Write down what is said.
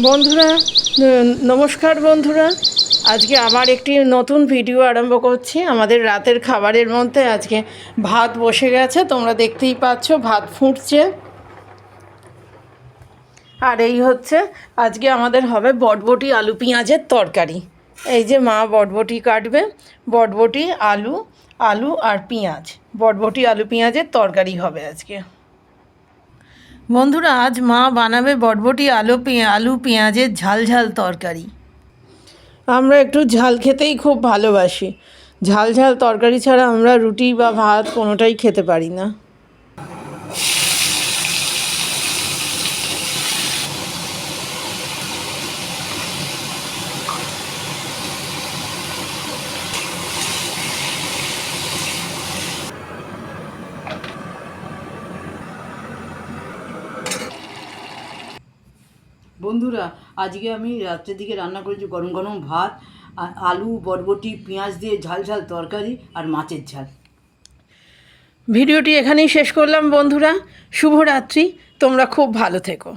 বন্ধুরা, নমস্কার বন্ধুরা। আজকে আবার একটি নতুন ভিডিও আরম্ভ করছি। আমাদের রাতের খাবারের মধ্যে আজকে ভাত বসে গেছে, তোমরা দেখতেই পাচ্ছ ভাত ফুটছে। আর এই হচ্ছে আজকে আমাদের হবে বটবটি আলু পেঁয়াজের তরকারি। এই যে মা বটবটি কাটবে, বটবটি আলু আলু আর পেঁয়াজ, বটবটি আলু পেঁয়াজের তরকারি হবে আজকে। বন্ধুরা, আজ মা বানাবে বটবটি আলু পেঁয়াজের ঝাল ঝাল তরকারি। আমরা একটু ঝাল খেতেই খুব ভালোবাসি। ঝাল ঝাল তরকারি ছাড়া আমরা রুটি বা ভাত কোনোটাই খেতে পারি না। বন্ধুরা, আজকে আমি রাত্রের দিকে রান্না করেছি গরম গরম ভাত, আলু বরবটি পেঁয়াজ দিয়ে ঝাল ঝাল তরকারি আর মাছের ঝাল। ভিডিওটি এখানেই শেষ করলাম বন্ধুরা। শুভরাত্রি, তোমরা খুব ভালো থেকো।